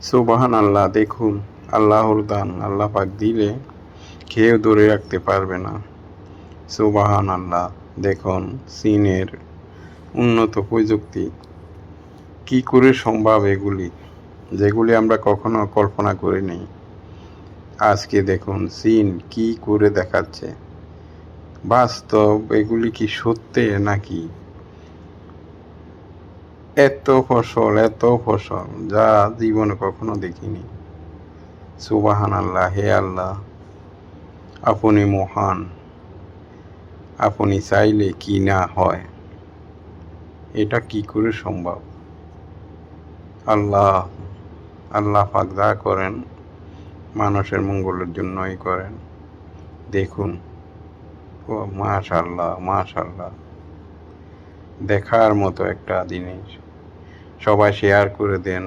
সুবহান আল্লাহ, দেখুন আল্লাহর দান, আল্লাহ পাক দিলে কেউ ধরে রাখতে পারবে না। সুবহান আল্লাহ, দেখুন চীনের উন্নত প্রযুক্তি কি করে সম্ভব এগুলি, যেগুলি আমরা কখনো কল্পনা করিনি। আজকে দেখুন চীন কি করে দেখাচ্ছে, বাস্তব এগুলি কি সত্যি নাকি? এত ফসল যা জীবনে কখনো দেখিনি। সুবহান আল্লাহ, হে আল্লাহ, আপনি মহান, আপনি চাইলে কি না হয়, এটা কি করে সম্ভব? আল্লাহ আল্লাহ পাক যা করেন মানুষের মঙ্গলের জন্যই করেন। দেখুন, ও মাশাআল্লাহ মাশাআল্লাহ, দেখার মতো একটা জিনিস। সবাই শেয়ার করে দেন।